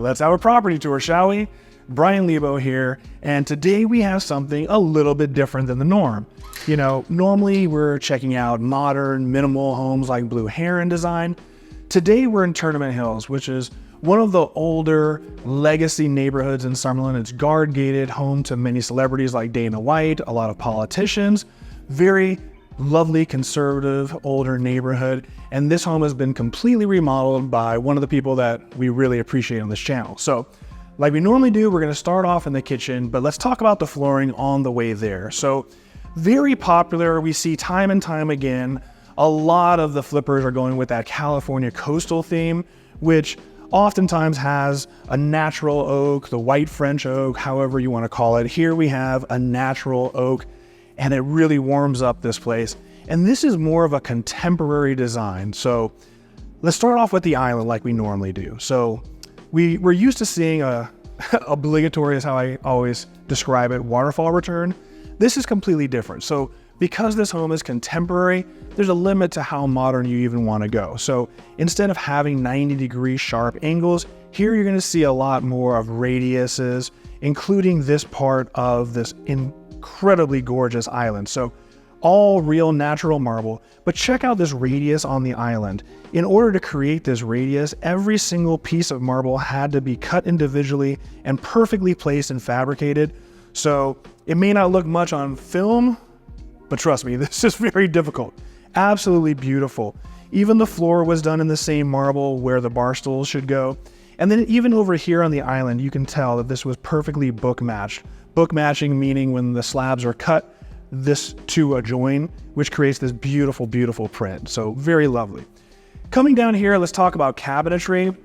let's have a property tour, shall we? Bryan LEBO here, and today we have something a little bit different than the norm. You know, normally we're checking out modern, minimal homes like Blue Heron design. Today we're in Tournament Hills, which is one of the older legacy neighborhoods in Summerlin. It's guard gated, home to many celebrities like Dana White, a lot of politicians, very lovely, conservative, older neighborhood. And this home has been completely remodeled by one of the people that we really appreciate on this channel. So like we normally do, we're gonna start off in the kitchen, but let's talk about the flooring on the way there. So very popular, we see time and time again, a lot of the flippers are going with that California coastal theme, which oftentimes has a natural oak, the white French oak, however you wanna call it. Here we have a natural oak, and it really warms up this place. And this is more of a contemporary design. So let's start off with the island like we normally do. So we're used to seeing a obligatory, is how I always describe it, waterfall return. This is completely different. So because this home is contemporary, there's a limit to how modern you even want to go. So instead of having 90-degree sharp angles, here you're going to see a lot more of radiuses, including this part of this incredibly gorgeous island. So all real natural marble, but check out this radius on the island. In order to create this radius, every single piece of marble had to be cut individually and perfectly placed and fabricated. So it may not look much on film, but trust me, this is very difficult. Absolutely beautiful. Even the floor was done in the same marble where the bar stools should go. And then even over here on the island, you can tell that this was perfectly book matched. Book matching meaning when the slabs are cut, this to a join, which creates this beautiful, beautiful print. So very lovely. Coming down here, let's talk about cabinetry.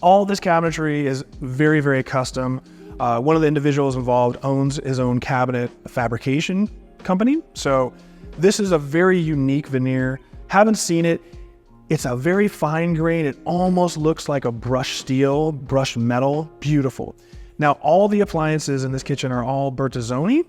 All this cabinetry is very, very custom. One of the individuals involved owns his own cabinet fabrication company. So this is a very unique veneer. Haven't seen it. It's a very fine grain. It almost looks like a brushed steel, brushed metal. Beautiful. Now, all the appliances in this kitchen are all Bertazzoni.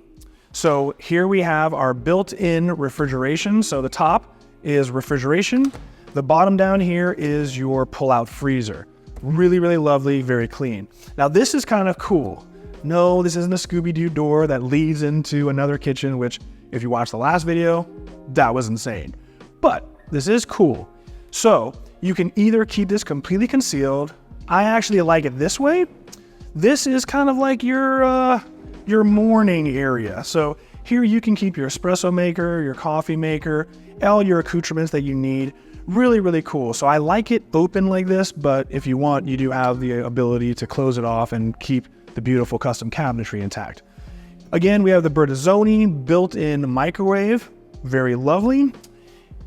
So here we have our built-in refrigeration. So the top is refrigeration. The bottom down here is your pull-out freezer. Really, really lovely, very clean. Now this is kind of cool. No, this isn't a Scooby-Doo door that leads into another kitchen, which if you watched the last video, that was insane. But this is cool. So you can either keep this completely concealed. I actually like it this way. This is kind of like your morning area. So here you can keep your espresso maker, your coffee maker, all your accoutrements that you need. Really, really cool. So I like it open like this, but if you want, you do have the ability to close it off and keep the beautiful custom cabinetry intact. Again, we have the Bertazzoni built-in microwave. Very lovely.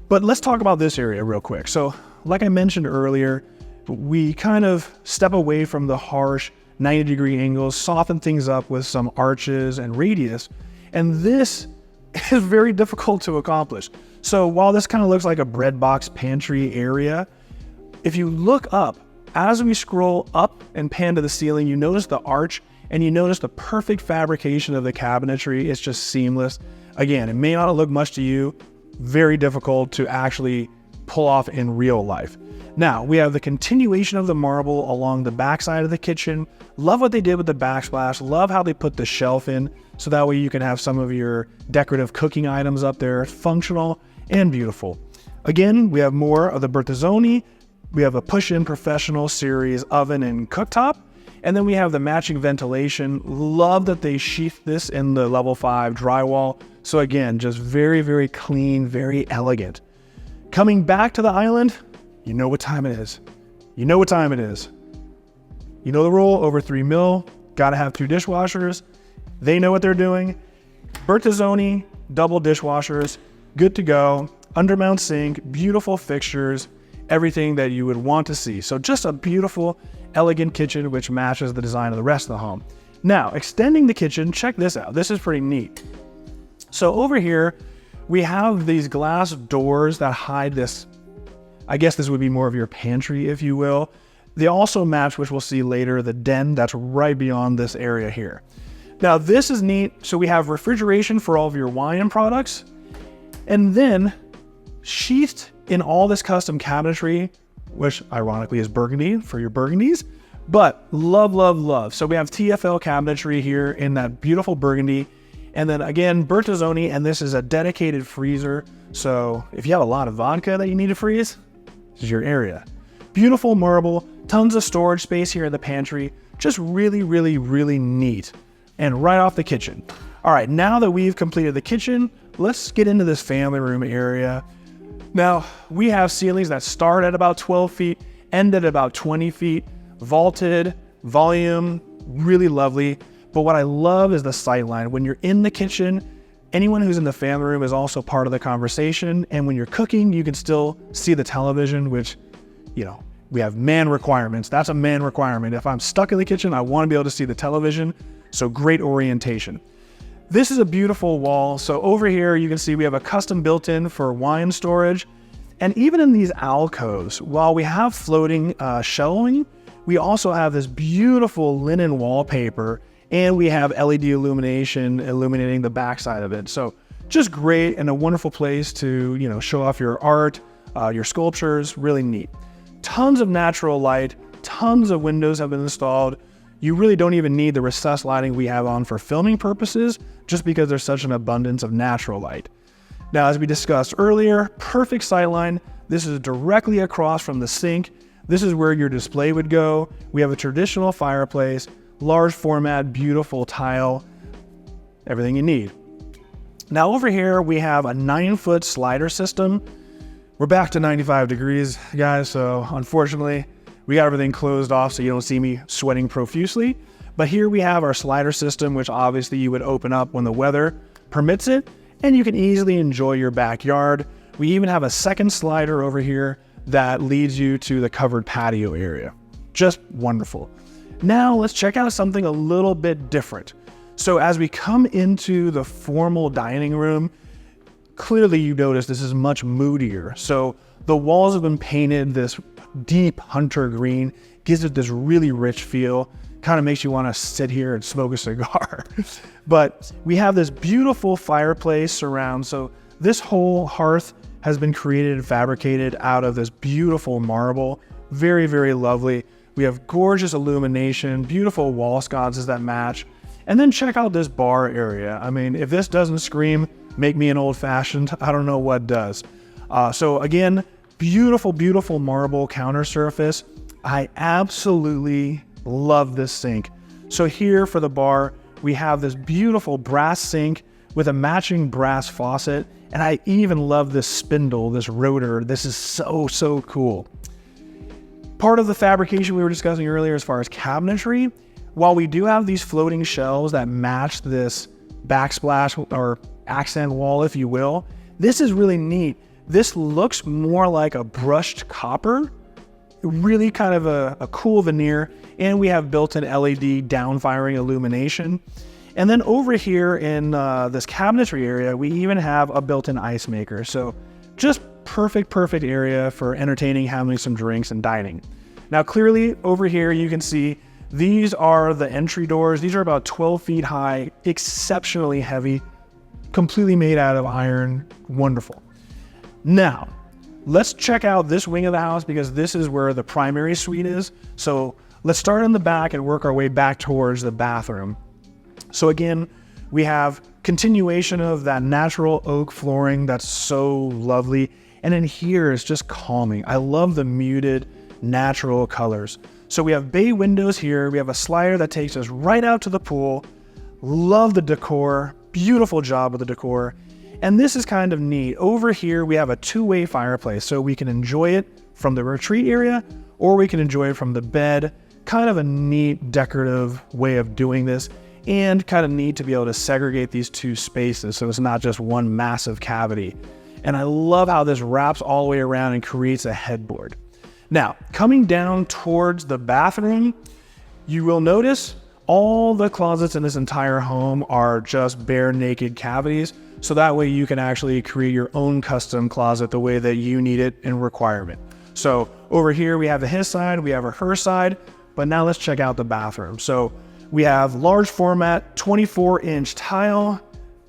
But let's talk about this area real quick. So like I mentioned earlier, we kind of step away from the harsh 90-degree angles, soften things up with some arches and radius. And this is very difficult to accomplish. So while this kind of looks like a bread box pantry area, if you look up, as we scroll up and pan to the ceiling, you notice the arch and you notice the perfect fabrication of the cabinetry. It's just seamless. Again, it may not look much to you, very difficult to actually pull off in real life. Now, we have the continuation of the marble along the backside of the kitchen. Love what they did with the backsplash. Love how they put the shelf in, so that way you can have some of your decorative cooking items up there. Functional and beautiful. Again, we have more of the Bertazzoni. We have a push-in professional series oven and cooktop. And then we have the matching ventilation. Love that they sheathed this in the level 5 drywall. So again, just very, very clean, very elegant. Coming back to the island, you know what time it is. You know what time it is. You know the rule, over 3 mil, gotta have 2 dishwashers. They know what they're doing. Bertazzoni, double dishwashers, good to go. Undermount sink, beautiful fixtures, everything that you would want to see. So just a beautiful, elegant kitchen which matches the design of the rest of the home. Now, extending the kitchen, check this out. This is pretty neat. So over here, we have these glass doors that hide this. I guess this would be more of your pantry, if you will. They also match, which we'll see later, the den that's right beyond this area here. Now this is neat. So we have refrigeration for all of your wine products. And then sheathed in all this custom cabinetry, which ironically is burgundy for your burgundies, But love, love, love. So we have TFL cabinetry here in that beautiful burgundy. And then again, Bertazzoni, and this is a dedicated freezer. So if you have a lot of vodka that you need to freeze, this is your area. Beautiful marble, tons of storage space here in the pantry. Just really, really, really neat. And right off the kitchen. All right, now that we've completed the kitchen, let's get into this family room area. Now, we have ceilings that start at about 12 feet, end at about 20 feet, vaulted, volume, really lovely. But what I love is the sight line. When you're in the kitchen, anyone who's in the family room is also part of the conversation. And when you're cooking, you can still see the television, which, you know, we have man requirements. That's a man requirement. If I'm stuck in the kitchen, I want to be able to see the television. So great orientation. This is a beautiful wall. So over here, you can see we have a custom built-in for wine storage. And even in these alcoves, while we have floating shelving, we also have this beautiful linen wallpaper, and we have LED illumination illuminating the backside of it. So just great and a wonderful place to, you know, show off your art, your sculptures, really neat. Tons of natural light, tons of windows have been installed. You really don't even need the recessed lighting we have on for filming purposes, just because there's such an abundance of natural light. Now, as we discussed earlier, perfect sightline. This is directly across from the sink. This is where your display would go. We have a traditional fireplace, large format, beautiful tile, everything you need. Now over here, we have a 9-foot slider system. We're back to 95 degrees, guys, so unfortunately, we got everything closed off so you don't see me sweating profusely. But here we have our slider system, which obviously you would open up when the weather permits it, and you can easily enjoy your backyard. We even have a second slider over here that leads you to the covered patio area. Just wonderful. Now let's check out something a little bit different. So as we come into the formal dining room, clearly you notice this is much moodier. So the walls have been painted this deep hunter green, gives it this really rich feel, kind of makes you want to sit here and smoke a cigar. But we have this beautiful fireplace surround. So this whole hearth has been created and fabricated out of this beautiful marble. Very, very lovely. We have gorgeous illumination, beautiful wall sconces that match. And then check out this bar area. I mean, if this doesn't scream, make me an old fashioned, I don't know what does. So again, beautiful, beautiful marble counter surface. I absolutely love this sink. So here for the bar, we have this beautiful brass sink with a matching brass faucet. And I even love this spindle, this rotor. This is so, so cool. Part of the fabrication we were discussing earlier as far as cabinetry, while we do have these floating shelves that match this backsplash or accent wall, if you will, this is really neat. This looks more like a brushed copper, really kind of a cool veneer, and we have built-in LED downfiring illumination. And then over here in this cabinetry area, we even have a built-in ice maker. So just perfect area for entertaining, having some drinks and dining. Now clearly over here, you can see these are the entry doors. These are about 12 feet high, exceptionally heavy, completely made out of iron, wonderful. Now, let's check out this wing of the house because this is where the primary suite is. So let's start in the back and work our way back towards the bathroom. So again, we have continuation of that natural oak flooring that's so lovely. And in here is just calming. I love the muted natural colors. So we have bay windows here. We have a slider that takes us right out to the pool. Love the decor, beautiful job with the decor. And this is kind of neat. Over here, we have a two-way fireplace. So we can enjoy it from the retreat area or we can enjoy it from the bed. Kind of a neat decorative way of doing this. And kind of neat to be able to segregate these two spaces so it's not just one massive cavity. And I love how this wraps all the way around and creates a headboard. Now, coming down towards the bathroom, you will notice all the closets in this entire home are just bare naked cavities. So that way you can actually create your own custom closet the way that you need it in requirement. So over here, we have the his side, we have her side, but now let's check out the bathroom. So we have large format 24-inch tile,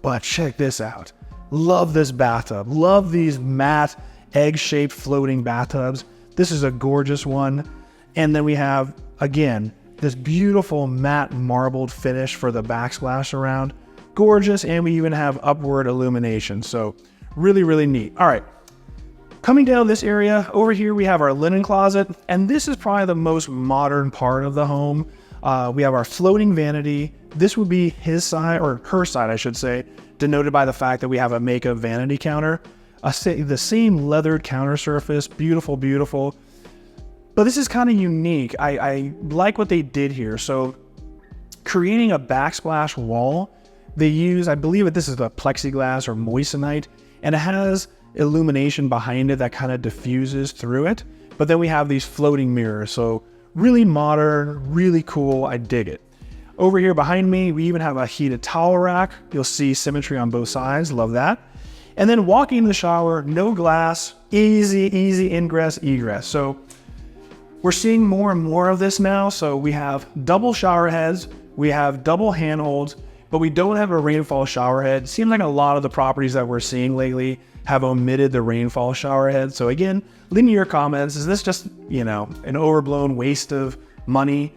but check this out. Love this bathtub. Love these matte egg-shaped floating bathtubs. This is a gorgeous one. And then we have Again, this beautiful matte marbled finish for the backsplash around. Gorgeous, and we even have upward illumination. So really, really neat. All right, coming down this area, over here we have our linen closet, and this is probably the most modern part of the home. We have our floating vanity. This would be his side, or her side, I should say, denoted by the fact that we have a makeup vanity counter. The same leathered counter surface, beautiful, beautiful. But this is kind of unique. I like what they did here. So creating a backsplash wall, they use, I believe that this is the plexiglass or moissanite, and it has illumination behind it that kind of diffuses through it. But then we have these floating mirrors. So really modern, really cool. I dig it. Over here behind me, we even have a heated towel rack. You'll see symmetry on both sides. Love that. And then walking in the shower, no glass, easy ingress, egress. So we're seeing more and more of this now. So we have double shower heads, we have double handholds, but we don't have a rainfall shower head. Seems like a lot of the properties that we're seeing lately have omitted the rainfall shower head. So again, leave me your comments. Is this just, you know, an overblown waste of money?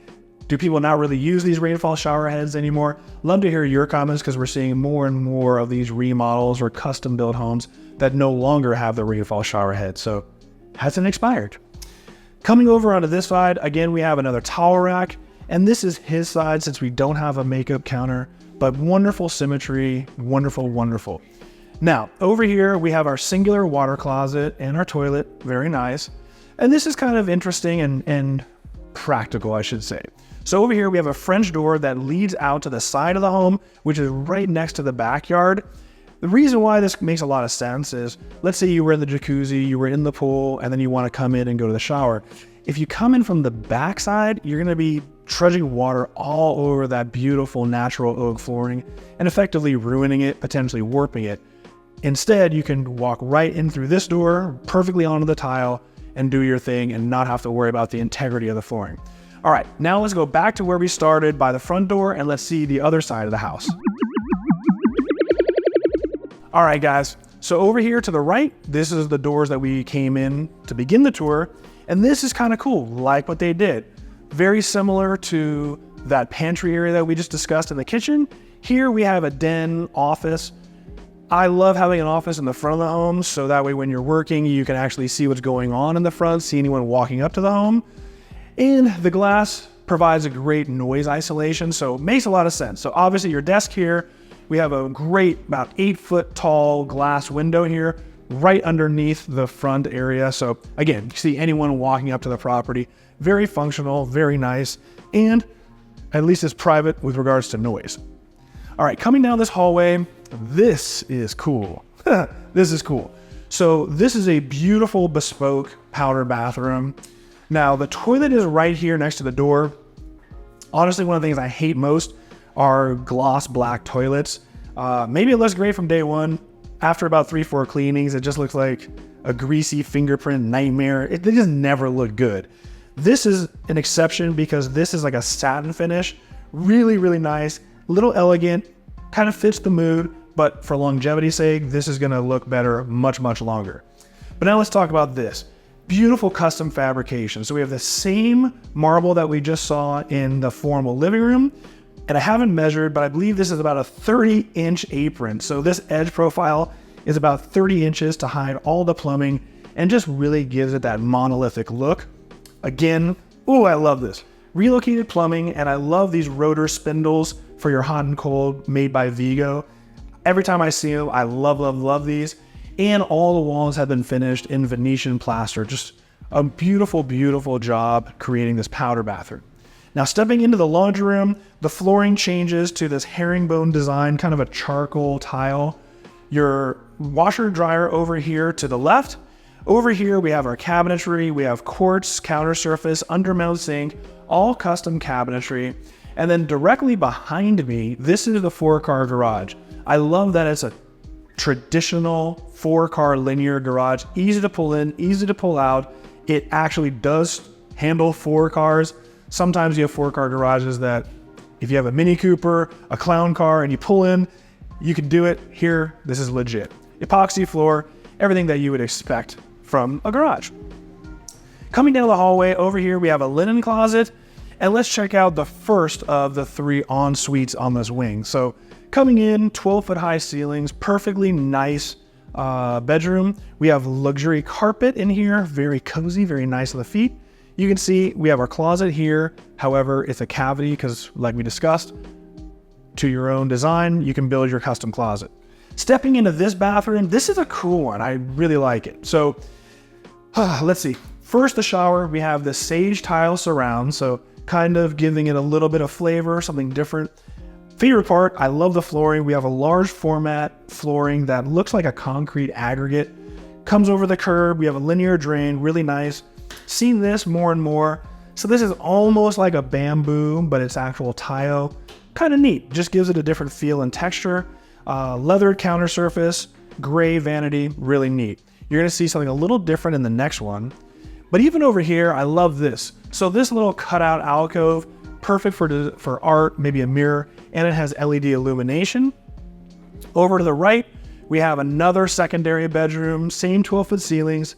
Do people not really use these rainfall shower heads anymore? Love to hear your comments, because we're seeing more and more of these remodels or custom built homes that no longer have the rainfall shower head. So hasn't expired. Coming over onto this side, again, we have another towel rack, and this is his side since we don't have a makeup counter, but wonderful symmetry, wonderful, wonderful. Now, over here, we have our singular water closet and our toilet, very nice. And this is kind of interesting and practical, I should say. So over here, we have a French door that leads out to the side of the home, which is right next to the backyard. The reason why this makes a lot of sense is, let's say you were in the jacuzzi, you were in the pool, and then you want to come in and go to the shower. If you come in from the backside, you're going to be trudging water all over that beautiful natural oak flooring and effectively ruining it, potentially warping it. Instead, you can walk right in through this door, perfectly onto the tile, and do your thing and not have to worry about the integrity of the flooring. All right, now let's go back to where we started by the front door, and let's see the other side of the house. All right, guys, so over here to the right, this is the doors that we came in to begin the tour, and this is kind of cool, like what they did. Very similar to that pantry area that we just discussed in the kitchen. Here we have a den office. I love having an office in the front of the home, so that way when you're working, you can actually see what's going on in the front, see anyone walking up to the home. And the glass provides a great noise isolation, so it makes a lot of sense. So obviously your desk here, we have a great about 8-foot tall glass window here right underneath the front area. So again, you see anyone walking up to the property, very functional, very nice, and at least it's private with regards to noise. All right, coming down this hallway, this is cool. This is cool. So this is a beautiful bespoke powder bathroom. Now the toilet is right here next to the door. Honestly, one of the things I hate most are gloss black toilets. Maybe it looks great from day one. After about 3-4 cleanings, it just looks like a greasy fingerprint nightmare. They just never look good. This is an exception because this is like a satin finish. Really, really nice, little elegant, kind of fits the mood, but for longevity's sake, this is gonna look better much, much longer. But now let's talk about this. Beautiful custom fabrication. So we have the same marble that we just saw in the formal living room, and I haven't measured, but I believe this is about a 30-inch apron. So this edge profile is about 30 inches to hide all the plumbing and just really gives it that monolithic look. Again, oh, I love this. Relocated plumbing, and I love these rotor spindles for your hot and cold made by Vigo. Every time I see them, I love, love, love these. And all the walls have been finished in Venetian plaster. Just a beautiful, beautiful job creating this powder bathroom. Now stepping into the laundry room, the flooring changes to this herringbone design, kind of a charcoal tile. Your washer dryer over here to the left. Over here we have our cabinetry, we have quartz counter surface, undermount sink, all custom cabinetry. And then directly behind me, this is the 4-car garage. I love that it's a traditional 4-car linear garage, easy to pull in, easy to pull out. It actually does handle 4 cars. Sometimes you have 4-car garages that if you have a Mini Cooper, a clown car, and you pull in, you can do it. Here, this is legit. Epoxy floor, everything that you would expect from a garage. Coming down the hallway, over here we have a linen closet, And let's check out the first of the 3 en-suites on this wing. So coming in, 12-foot high ceilings, perfectly nice bedroom. We have luxury carpet in here, very cozy, very nice on the feet. You can see we have our closet here. However, it's a cavity because, like we discussed, to your own design, you can build your custom closet. Stepping into this bathroom, this is a cool one. I really like it. So let's see. First, the shower, we have the sage tile surround, so kind of giving it a little bit of flavor, something different. Favorite part, I love the flooring. We have a large format flooring that looks like a concrete aggregate. Comes over the curb, we have a linear drain, really nice. Seen this more and more. So this is almost like a bamboo, but it's actual tile. Kind of neat, just gives it a different feel and texture. Leathered counter surface, gray vanity, really neat. You're gonna see something a little different in the next one. But even over here, I love this. So this little cutout alcove, perfect for art, maybe a mirror, and it has LED illumination. Over to the right, we have another secondary bedroom, same 12-foot ceilings.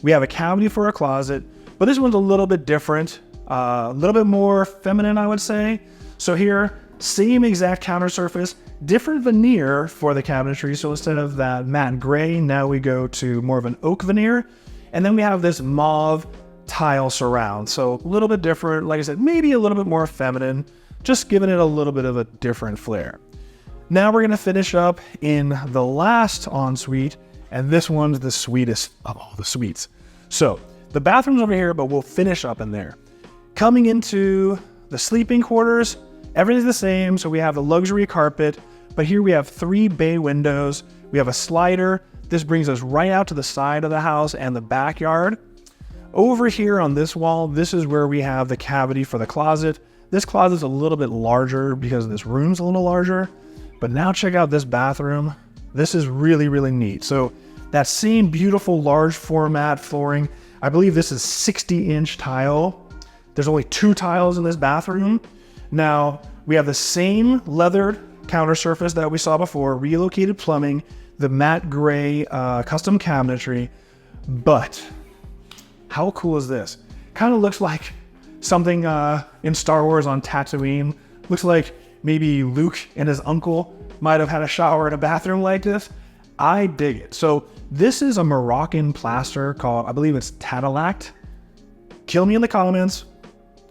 We have a cavity for a closet, but this one's a little bit different, a little bit more feminine, I would say. So here, same exact counter surface, different veneer for the cabinetry. So instead of that matte gray, now we go to more of an oak veneer. And then we have this mauve tile surround. So a little bit different, like I said, maybe a little bit more feminine, just giving it a little bit of a different flair. Now we're gonna finish up in the last ensuite, and this one's the sweetest of all the suites. So the bathroom's over here, but we'll finish up in there. Coming into the sleeping quarters, everything's the same. So we have the luxury carpet, but here we have 3 bay windows. We have a slider. This brings us right out to the side of the house and the backyard. Over here on this wall, this is where we have the cavity for the closet. This closet's a little bit larger because this room's a little larger. But now check out this bathroom. This is really, really neat. So that same beautiful large format flooring, I believe this is 60-inch tile. There's only 2 tiles in this bathroom. Now we have the same leathered counter surface that we saw before, relocated plumbing, the matte gray custom cabinetry. But how cool is this? Kind of looks like something in Star Wars on Tatooine. Looks like maybe Luke and his uncle might have had a shower in a bathroom like this. I dig it. So this is a Moroccan plaster called, I believe it's Tadelakt. Kill me in the comments.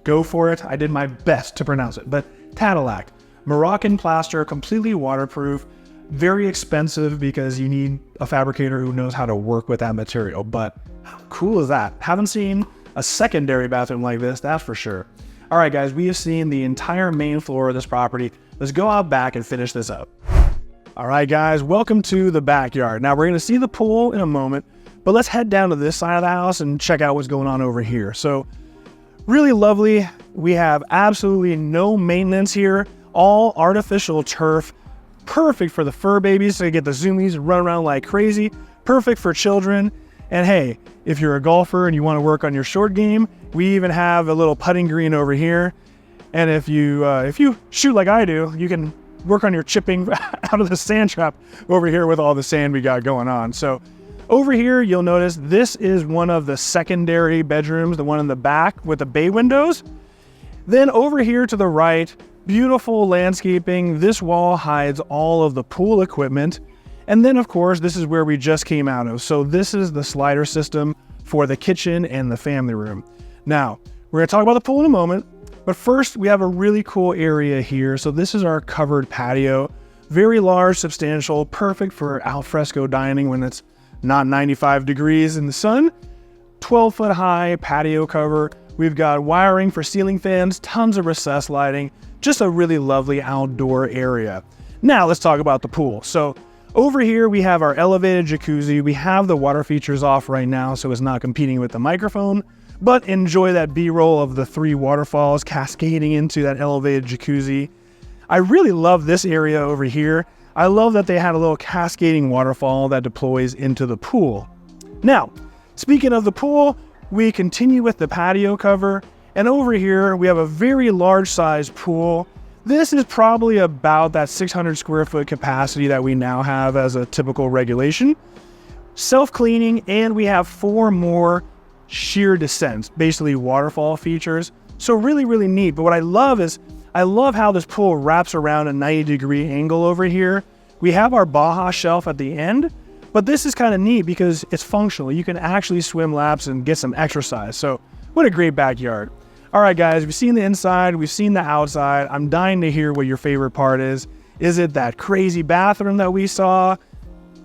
Go for it. I did my best to pronounce it, but Tadelakt. Moroccan plaster, completely waterproof, very expensive because you need a fabricator who knows how to work with that material. But how cool is that? Haven't seen a secondary bathroom like this, that's for sure. All right, guys, we have seen the entire main floor of this property. Let's go out back and finish this up. All right, guys, welcome to the backyard. Now we're gonna see the pool in a moment, but let's head down to this side of the house and check out what's going on over here. So really lovely. We have absolutely no maintenance here, all artificial turf, perfect for the fur babies to get the zoomies and run around like crazy, perfect for children. And hey, if you're a golfer and you want to work on your short game, we even have a little putting green over here. And if you shoot like I do, you can work on your chipping out of the sand trap over here with all the sand we got going on. So over here, you'll notice this is one of the secondary bedrooms, the one in the back with the bay windows. Then over here to the right, beautiful landscaping. This wall hides all of the pool equipment. And then of course, this is where we just came out of. So this is the slider system for the kitchen and the family room. Now, we're gonna talk about the pool in a moment, but first we have a really cool area here. So this is our covered patio, very large, substantial, perfect for alfresco dining when it's not 95 degrees in the sun. 12-foot high patio cover. We've got wiring for ceiling fans, tons of recessed lighting, just a really lovely outdoor area. Now let's talk about the pool. So over here we have our elevated jacuzzi. We have the water features off right now, so it's not competing with the microphone, but enjoy that B-roll of the 3 waterfalls cascading into that elevated jacuzzi. I really love this area over here. I love that they had a little cascading waterfall that deploys into the pool. Now, speaking of the pool, we continue with the patio cover, and over here we have a very large size pool. This is probably about that 600 square foot capacity that we now have as a typical regulation. Self-cleaning, and we have 4 more sheer descents, basically waterfall features. So really, really neat. But what I love is, I love how this pool wraps around a 90-degree angle over here. We have our Baja shelf at the end, but this is kind of neat because it's functional. You can actually swim laps and get some exercise. So what a great backyard. All right, guys, we've seen the inside, we've seen the outside. I'm dying to hear what your favorite part is. Is it that crazy bathroom that we saw?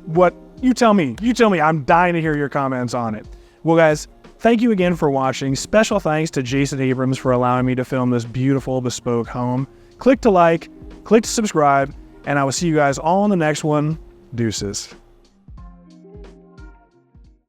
What? You tell me. You tell me. I'm dying to hear your comments on it. Well, guys, thank you again for watching. Special thanks to Jason Abrams for allowing me to film this beautiful bespoke home. Click to like, click to subscribe, and I will see you guys all in the next one. Deuces.